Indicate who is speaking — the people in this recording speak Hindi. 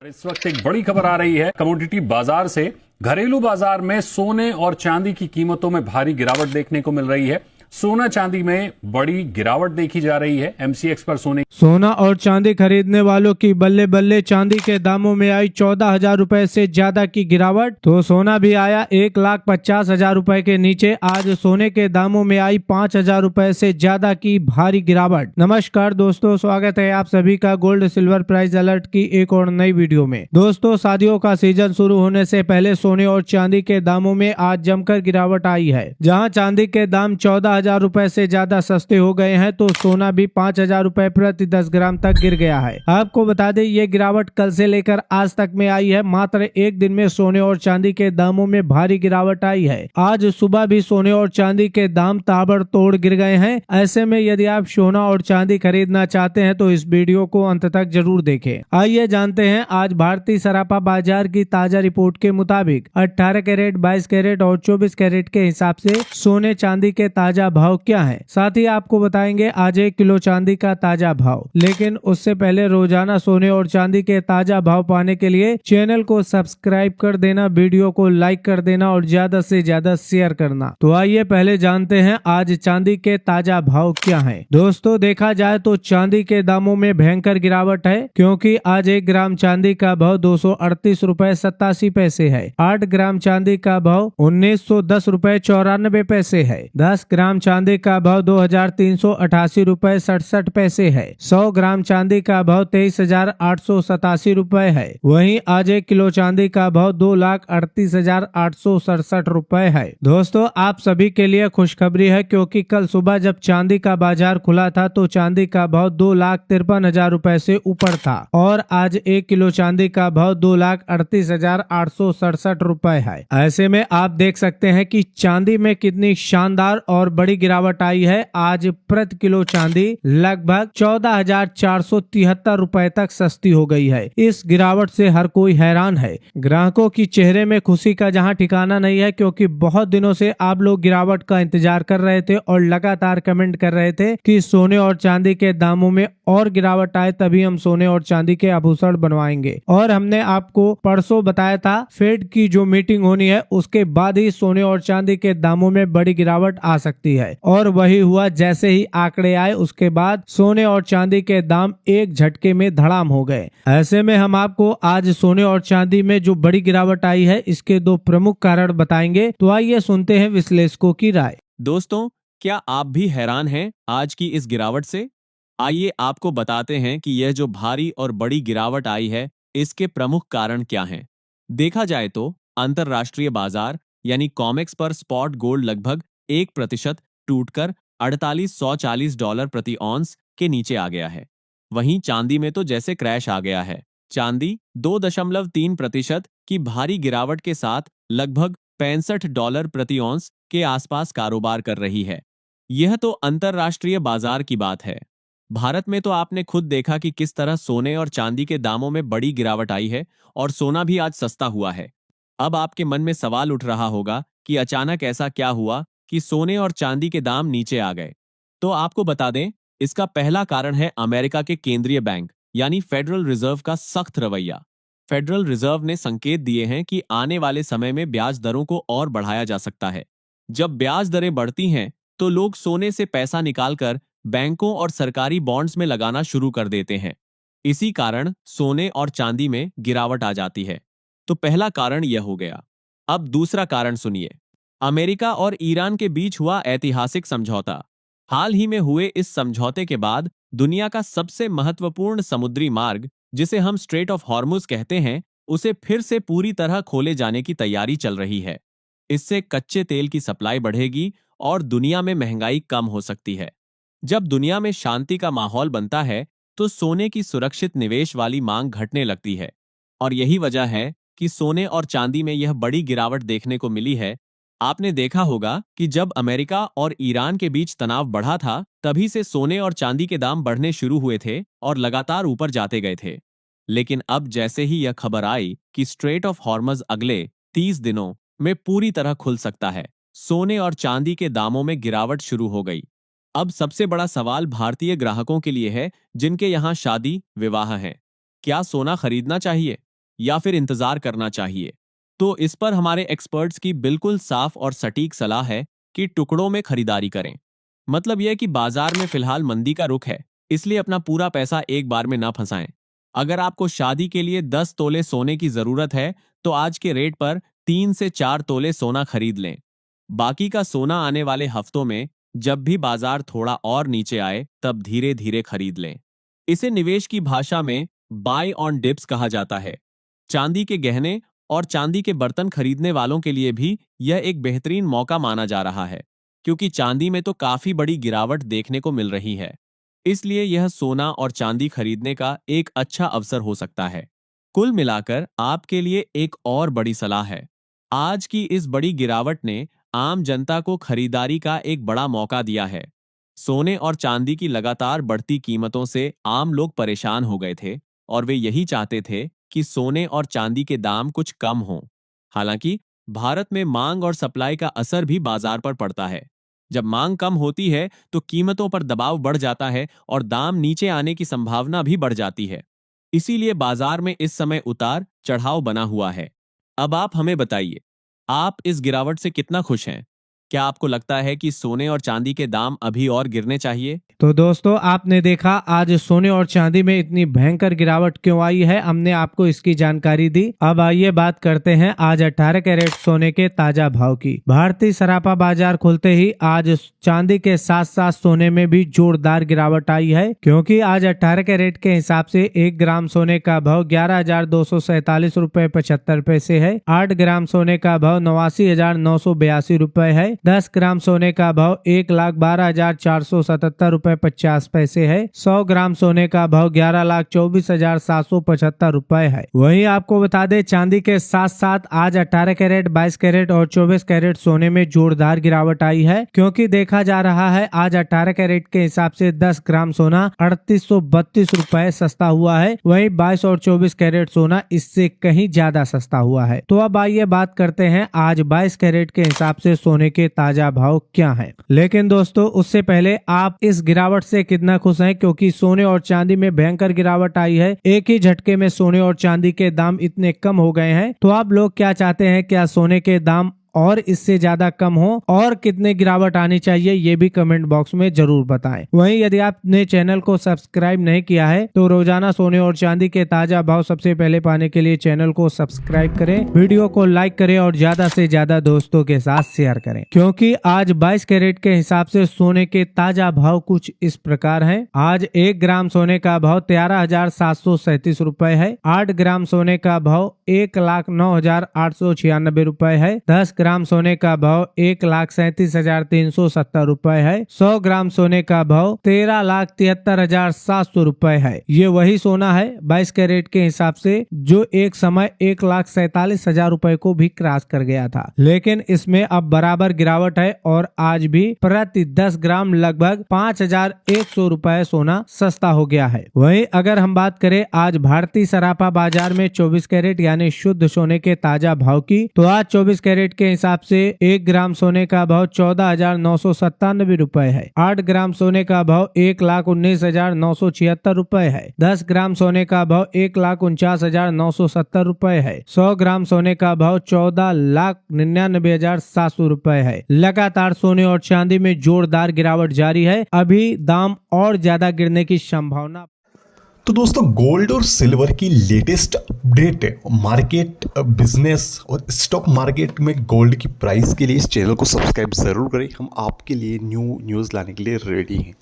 Speaker 1: इस वक्त एक बड़ी खबर आ रही है कमोडिटी बाजार से। घरेलू बाजार में सोने और चांदी की कीमतों में भारी गिरावट देखने को मिल रही है। सोना चांदी में बड़ी गिरावट देखी जा रही है। एमसीएक्स पर
Speaker 2: सोना और चांदी खरीदने वालों की बल्ले बल्ले, चांदी के दामों में आई 14,000 रुपए से ज्यादा की गिरावट। तो सोना भी आया 1,50,000 रुपए के नीचे। आज सोने के दामों में आई 5,000 रुपए से ज्यादा की भारी गिरावट। नमस्कार दोस्तों, स्वागत है आप सभी का गोल्ड सिल्वर प्राइस अलर्ट की एक और नई वीडियो में। दोस्तों, शादियों का सीजन शुरू होने से पहले सोने और चांदी के दामों में आज जमकर गिरावट आई है। जहाँ चांदी के दाम 14,000 रुपए से ज्यादा सस्ते हो गए हैं, तो सोना भी 5,000 रुपए प्रति 10 ग्राम तक गिर गया है। आपको बता दें, ये गिरावट कल से लेकर आज तक में आई है। मात्र एक दिन में सोने और चांदी के दामों में भारी गिरावट आई है। आज सुबह भी सोने और चांदी के दाम ताबड़तोड़ गिर गए हैं। ऐसे में यदि आप सोना और चांदी खरीदना चाहते हैं तो इस वीडियो को अंत तक जरूर देखें। आइए जानते हैं आज भारतीय सराफा बाजार की ताजा रिपोर्ट के मुताबिक 18 कैरेट, 22 कैरेट और 24 कैरेट के हिसाब से सोने चांदी के ताजा भाव क्या है। साथ ही आपको बताएंगे आज 1 किलो चांदी का ताजा भाव। लेकिन उससे पहले रोजाना सोने और चांदी के ताजा भाव पाने के लिए चैनल को सब्सक्राइब कर देना, वीडियो को लाइक कर देना और ज्यादा से ज्यादा शेयर करना। तो आइए पहले जानते हैं आज चांदी के ताजा भाव क्या हैं। दोस्तों, देखा जाए तो चांदी के दामों में भयंकर गिरावट है, क्योंकि आज 1 ग्राम चांदी का भाव 238 रुपए 87 पैसे है। 8 ग्राम चांदी का भाव 1,910 रुपए 94 पैसे है। 10 ग्राम चांदी का भाव 2,388 रुपए 67 पैसे है। 100 ग्राम चांदी का भाव 23,887 रुपए है। वहीं आज 1 किलो चांदी का भाव 2,38,867 रुपए है। दोस्तों, आप सभी के लिए खुशखबरी है, क्योंकि कल सुबह जब चांदी का बाजार खुला था तो चांदी का भाव 2,53,000 रुपए से ऊपर था और आज 1 किलो चांदी का भाव 2,38,867 रुपए है। ऐसे में आप देख सकते हैं कि चांदी में कितनी शानदार और बड़ी गिरावट आई है। आज प्रति किलो चांदी लगभग 14,473 रुपए तक सस्ती हो गई है। इस गिरावट से हर कोई हैरान है। ग्राहकों की चेहरे में खुशी का जहां ठिकाना नहीं है, क्योंकि बहुत दिनों से आप लोग गिरावट का इंतजार कर रहे थे और लगातार कमेंट कर रहे थे कि सोने और चांदी के दामों में और गिरावट आए तभी हम सोने और चांदी के आभूषण बनवाएंगे। और हमने आपको परसों बताया था फेड की जो मीटिंग होनी है उसके बाद ही सोने और चांदी के दामों में बड़ी गिरावट आ सकती है। और वही हुआ, जैसे ही आंकड़े आए उसके बाद सोने और चांदी के दाम एक झटके में धड़ाम हो गए। ऐसे में हम आपको आज सोने और चांदी में जो बड़ी गिरावट आई है इसके 2 प्रमुख कारण बताएंगे। तो आइए सुनते हैं विश्लेषकों की राय।
Speaker 3: दोस्तों, क्या आप भी हैरान हैं आज की इस गिरावट से? आइए आपको बताते हैं कि यह जो भारी और बड़ी गिरावट आई है इसके प्रमुख कारण क्या हैं। देखा जाए तो अंतरराष्ट्रीय बाजार यानी कॉमेक्स पर स्पॉट गोल्ड लगभग 1% टूटकर $4840 प्रति ऑन्स के नीचे आ गया है। वहीं चांदी में तो जैसे क्रैश आ गया है। चांदी 2.3% की भारी गिरावट के साथ लगभग $65 प्रति ऑन्स के आसपास कारोबार कर रही है। यह तो अंतरराष्ट्रीय बाजार की बात है। भारत में तो आपने खुद देखा कि किस तरह सोने और चांदी के दामों में बड़ी गिरावट आई है और सोना भी आज सस्ता हुआ है। अब आपके मन में सवाल उठ रहा होगा कि अचानक ऐसा क्या हुआ कि सोने और चांदी के दाम नीचे आ गए। तो आपको बता दें, इसका पहला कारण है अमेरिका के केंद्रीय बैंक यानी फेडरल रिजर्व का सख्त रवैया। फेडरल रिजर्व ने संकेत दिए हैं कि आने वाले समय में ब्याज दरों को और बढ़ाया जा सकता है। जब ब्याज दरें बढ़ती हैं तो लोग सोने से पैसा निकालकर बैंकों और सरकारी बॉन्ड्स में लगाना शुरू कर देते हैं। इसी कारण सोने और चांदी में गिरावट आ जाती है। तो पहला कारण यह हो गया। अब दूसरा कारण सुनिए। अमेरिका और ईरान के बीच हुआ ऐतिहासिक समझौता। हाल ही में हुए इस समझौते के बाद दुनिया का सबसे महत्वपूर्ण समुद्री मार्ग, जिसे हम स्ट्रेट ऑफ हॉर्मुज कहते हैं, उसे फिर से पूरी तरह खोले जाने की तैयारी चल रही है। इससे कच्चे तेल की सप्लाई बढ़ेगी और दुनिया में महंगाई कम हो सकती है। जब दुनिया में शांति का माहौल बनता है तो सोने की सुरक्षित निवेश वाली मांग घटने लगती है। और यही वजह है कि सोने और चांदी में यह बड़ी गिरावट देखने को मिली है। आपने देखा होगा कि जब अमेरिका और ईरान के बीच तनाव बढ़ा था, तभी से सोने और चांदी के दाम बढ़ने शुरू हुए थे और लगातार ऊपर जाते गए थे। लेकिन अब जैसे ही यह खबर आई कि स्ट्रेट ऑफ हॉर्मज अगले 30 दिनों में पूरी तरह खुल सकता है, सोने और चांदी के दामों में गिरावट शुरू हो गई। अब सबसे बड़ा सवाल भारतीय ग्राहकों के लिए है जिनके यहाँ शादी विवाह है। क्या सोना खरीदना चाहिए? या फिर इंतजार करना चाहिए? तो इस पर हमारे एक्सपर्ट्स की बिल्कुल साफ और सटीक सलाह है कि टुकड़ों में खरीदारी करें। मतलब यह कि बाजार में फिलहाल मंदी का रुख है, इसलिए अपना पूरा पैसा एक बार में ना फंसाएं। अगर आपको शादी के लिए 10 तोले सोने की जरूरत है, तो आज के रेट पर 3 से 4 तोले सोना खरीद लें। बाकी का सोना आने वाले हफ्तों में जब भी बाजार थोड़ा और नीचे आए, तब धीरे धीरे खरीद लें। इसे निवेश की भाषा में बाय ऑन डिप्स कहा जाता है। चांदी के गहने और चांदी के बर्तन खरीदने वालों के लिए भी यह एक बेहतरीन मौका माना जा रहा है, क्योंकि चांदी में तो काफी बड़ी गिरावट देखने को मिल रही है। इसलिए यह सोना और चांदी खरीदने का एक अच्छा अवसर हो सकता है। कुल मिलाकर आपके लिए एक और बड़ी सलाह है। आज की इस बड़ी गिरावट ने आम जनता को खरीदारी का एक बड़ा मौका दिया है। सोने और चांदी की लगातार बढ़ती कीमतों से आम लोग परेशान हो गए थे और वे यही चाहते थे कि सोने और चांदी के दाम कुछ कम हों। हालांकि भारत में मांग और सप्लाई का असर भी बाजार पर पड़ता है। जब मांग कम होती है तो कीमतों पर दबाव बढ़ जाता है और दाम नीचे आने की संभावना भी बढ़ जाती है। इसीलिए बाजार में इस समय उतार चढ़ाव बना हुआ है। अब आप हमें बताइए, आप इस गिरावट से कितना खुश हैं? क्या आपको लगता है कि सोने और चांदी के दाम अभी और गिरने चाहिए?
Speaker 2: तो दोस्तों, आपने देखा आज सोने और चांदी में इतनी भयंकर गिरावट क्यों आई है। हमने आपको इसकी जानकारी दी। अब आइए बात करते हैं आज 18 कैरेट सोने के ताजा भाव की। भारतीय सराफा बाजार खुलते ही आज चांदी के साथ साथ सोने में भी जोरदार गिरावट आई है, क्योंकि आज 18 कैरेट के हिसाब से 1 ग्राम सोने का भाव 11,247 रुपए 75 पैसे है। 8 ग्राम सोने का भाव 89,982 रुपए है। 10 ग्राम सोने का भाव 1,12,477 रुपए 50 पैसे है। 100 ग्राम सोने का भाव 11,24,775 रुपए है। वहीं आपको बता दें, चांदी के साथ साथ आज 18 कैरेट, 22 कैरेट और 24 कैरेट सोने में जोरदार गिरावट आई है, क्योंकि देखा जा रहा है आज 18 कैरेट के हिसाब से 10 ग्राम सोना 3832 रुपए सस्ता हुआ है। वहीं 22 और 24 कैरेट सोना इससे कहीं ज्यादा सस्ता हुआ है। तो अब आइए बात करते हैं आज 22 कैरेट के हिसाब से सोने के ताजा भाव क्या है। लेकिन दोस्तों, उससे पहले आप इस गिरावट से कितना खुश हैं, क्योंकि सोने और चांदी में भयंकर गिरावट आई है। एक ही झटके में सोने और चांदी के दाम इतने कम हो गए हैं। तो आप लोग क्या चाहते हैं, क्या सोने के दाम और इससे ज्यादा कम हो और कितने गिरावट आनी चाहिए, ये भी कमेंट बॉक्स में जरूर बताएं। वहीं यदि आपने चैनल को सब्सक्राइब नहीं किया है तो रोजाना सोने और चांदी के ताजा भाव सबसे पहले पाने के लिए चैनल को सब्सक्राइब करें, वीडियो को लाइक करें और ज्यादा से ज्यादा दोस्तों के साथ शेयर करें, क्योंकि आज 22 कैरेट के हिसाब से सोने के ताजा भाव कुछ इस प्रकार है। आज 1 ग्राम सोने का भाव 13,737 रुपए है। 8 ग्राम सोने का भाव 1,09,896 रुपए है। 10 ग्राम सोने का भाव 1,37,370 रुपए है। 100 ग्राम सोने का भाव 13,73,700 रुपए है। ये वही सोना है 22 कैरेट के हिसाब से जो एक समय 1,47,000 रुपए को भी क्रॉस कर गया था, लेकिन इसमें अब बराबर गिरावट है और आज भी प्रति 10 ग्राम लगभग 5,100 रुपए सोना सस्ता हो गया है। वहीं अगर हम बात करें आज भारतीय सराफा बाजार में 24 कैरेट यानी शुद्ध सोने के ताजा भाव की, तो आज 24 कैरेट के हिसाब से 1 ग्राम सोने का भाव 14,997 रुपए है। 8 ग्राम सोने का भाव 1,19,976 रुपए है। 10 ग्राम सोने का भाव 1,49,970 रुपए है। 100 ग्राम सोने का भाव 14,99,700 रुपए है। लगातार सोने और चांदी में जोरदार गिरावट जारी है। अभी दाम और ज्यादा गिरने की संभावना।
Speaker 4: तो दोस्तों, गोल्ड और सिल्वर की लेटेस्ट अपडेट, मार्केट, बिजनेस और स्टॉक मार्केट में गोल्ड की प्राइस के लिए इस चैनल को सब्सक्राइब ज़रूर करें। हम आपके लिए न्यूज़ लाने के लिए रेडी हैं।